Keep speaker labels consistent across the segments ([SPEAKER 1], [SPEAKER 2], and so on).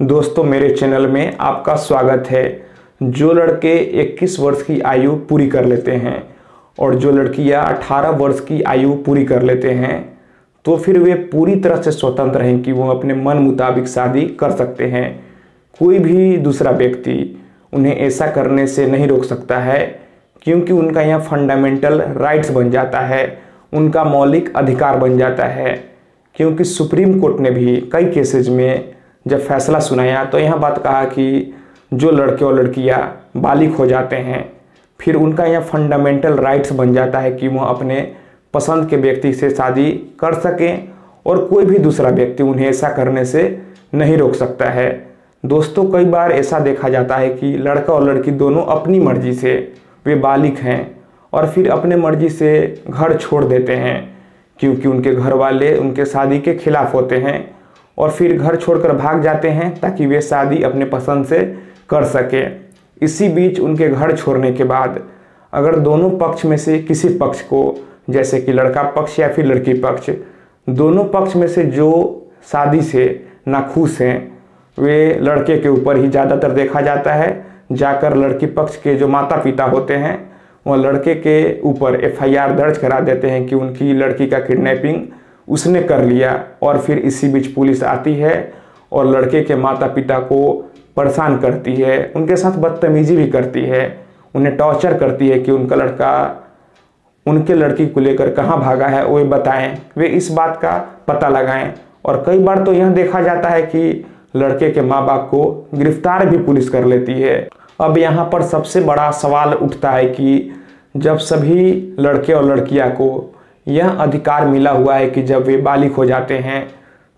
[SPEAKER 1] दोस्तों, मेरे चैनल में आपका स्वागत है। जो लड़के 21 वर्ष की आयु पूरी कर लेते हैं और जो लड़कियां 18 वर्ष की आयु पूरी कर लेते हैं तो फिर वे पूरी तरह से स्वतंत्र हैं कि वो अपने मन मुताबिक शादी कर सकते हैं। कोई भी दूसरा व्यक्ति उन्हें ऐसा करने से नहीं रोक सकता है, क्योंकि उनका यह फंडामेंटल राइट्स बन जाता है, उनका मौलिक अधिकार बन जाता है। क्योंकि सुप्रीम कोर्ट ने भी कई केसेज में जब फैसला सुनाया तो यह बात कहा कि जो लड़के और लड़कियां बालिग हो जाते हैं फिर उनका यह फंडामेंटल राइट्स बन जाता है कि वह अपने पसंद के व्यक्ति से शादी कर सकें और कोई भी दूसरा व्यक्ति उन्हें ऐसा करने से नहीं रोक सकता है। दोस्तों, कई बार ऐसा देखा जाता है कि लड़का और लड़की दोनों अपनी मर्जी से वे बालिग हैं और फिर अपने मर्जी से घर छोड़ देते हैं, क्योंकि उनके घर वाले उनके शादी के खिलाफ होते हैं और फिर घर छोड़कर भाग जाते हैं ताकि वे शादी अपने पसंद से कर सके। इसी बीच उनके घर छोड़ने के बाद अगर दोनों पक्ष में से किसी पक्ष को, जैसे कि लड़का पक्ष या फिर लड़की पक्ष, दोनों पक्ष में से जो शादी से नाखुश हैं वे लड़के के ऊपर ही ज़्यादातर देखा जाता है। जाकर लड़की पक्ष के जो माता पिता होते हैं वह लड़के के ऊपर FIR दर्ज करा देते हैं कि उनकी लड़की का किडनैपिंग उसने कर लिया, और फिर इसी बीच पुलिस आती है और लड़के के माता पिता को परेशान करती है, उनके साथ बदतमीजी भी करती है, उन्हें टॉर्चर करती है कि उनका लड़का उनके लड़की को लेकर कहाँ भागा है वे बताएं, वे इस बात का पता लगाएं। और कई बार तो यह देखा जाता है कि लड़के के माँ बाप को गिरफ्तार भी पुलिस कर लेती है। अब यहाँ पर सबसे बड़ा सवाल उठता है कि जब सभी लड़के और लड़कियाँ को यह अधिकार मिला हुआ है कि जब वे बालिग हो जाते हैं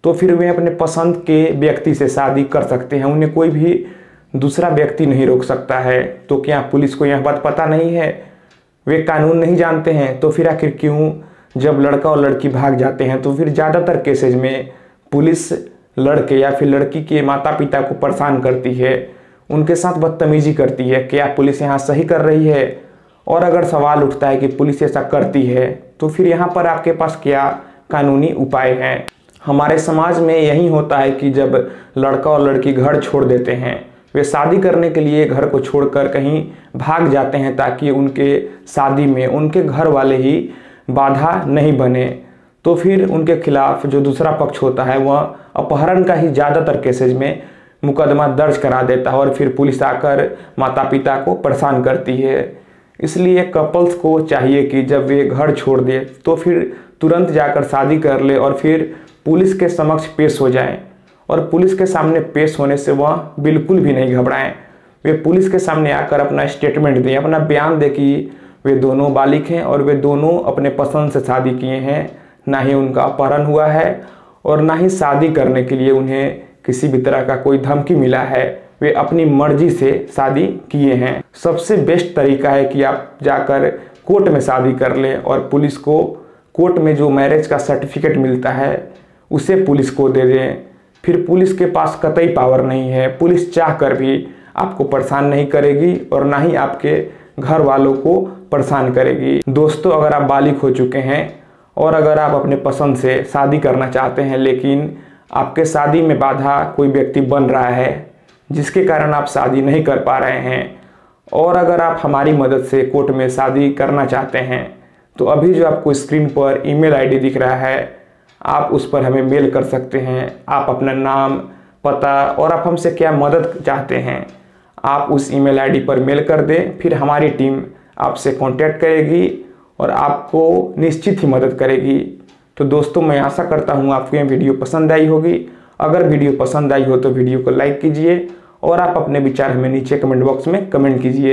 [SPEAKER 1] तो फिर वे अपने पसंद के व्यक्ति से शादी कर सकते हैं, उन्हें कोई भी दूसरा व्यक्ति नहीं रोक सकता है, तो क्या पुलिस को यह बात पता नहीं है? वे कानून नहीं जानते हैं? तो फिर आखिर क्यों जब लड़का और लड़की भाग जाते हैं तो फिर ज़्यादातर केसेज में पुलिस लड़के या फिर लड़की के माता पिता को परेशान करती है, उनके साथ बदतमीजी करती है? क्या पुलिस यहाँ सही कर रही है? और अगर सवाल उठता है कि पुलिस ऐसा करती है तो फिर यहाँ पर आपके पास क्या कानूनी उपाय हैं? हमारे समाज में यही होता है कि जब लड़का और लड़की घर छोड़ देते हैं, वे शादी करने के लिए घर को छोड़कर कहीं भाग जाते हैं ताकि उनके शादी में उनके घर वाले ही बाधा नहीं बने, तो फिर उनके खिलाफ जो दूसरा पक्ष होता है वह अपहरण का ही ज़्यादातर केसेज में मुकदमा दर्ज करा देता है और फिर पुलिस आकर माता पिता को परेशान करती है। इसलिए कपल्स को चाहिए कि जब वे घर छोड़ दे तो फिर तुरंत जाकर शादी कर ले और फिर पुलिस के समक्ष पेश हो जाएं, और पुलिस के सामने पेश होने से वह बिल्कुल भी नहीं घबराएं। वे पुलिस के सामने आकर अपना स्टेटमेंट दें, अपना बयान दें कि वे दोनों बालिग हैं और वे दोनों अपने पसंद से शादी किए हैं, ना ही उनका अपहरण हुआ है और ना ही शादी करने के लिए उन्हें किसी भी तरह का कोई धमकी मिला है, वे अपनी मर्जी से शादी किए हैं। सबसे बेस्ट तरीका है कि आप जाकर कोर्ट में शादी कर लें और पुलिस को कोर्ट में जो मैरिज का सर्टिफिकेट मिलता है उसे पुलिस को दे दें। फिर पुलिस के पास कतई पावर नहीं है, पुलिस चाहकर भी आपको परेशान नहीं करेगी और ना ही आपके घर वालों को परेशान करेगी। दोस्तों, अगर आप बालिग हो चुके हैं और अगर आप अपने पसंद से शादी करना चाहते हैं लेकिन आपके शादी में बाधा कोई व्यक्ति बन रहा है जिसके कारण आप शादी नहीं कर पा रहे हैं, और अगर आप हमारी मदद से कोर्ट में शादी करना चाहते हैं तो अभी जो आपको स्क्रीन पर ईमेल आईडी दिख रहा है आप उस पर हमें मेल कर सकते हैं। आप अपना नाम, पता और आप हमसे क्या मदद चाहते हैं आप उस ईमेल आईडी पर मेल कर दें, फिर हमारी टीम आपसे कांटेक्ट करेगी और आपको निश्चित ही मदद करेगी। तो दोस्तों, मैं आशा करता हूँ आपको यह वीडियो पसंद आई होगी। अगर वीडियो पसंद आई हो तो वीडियो को लाइक कीजिए और आप अपने विचार हमें नीचे कमेंट बॉक्स में कमेंट कीजिए।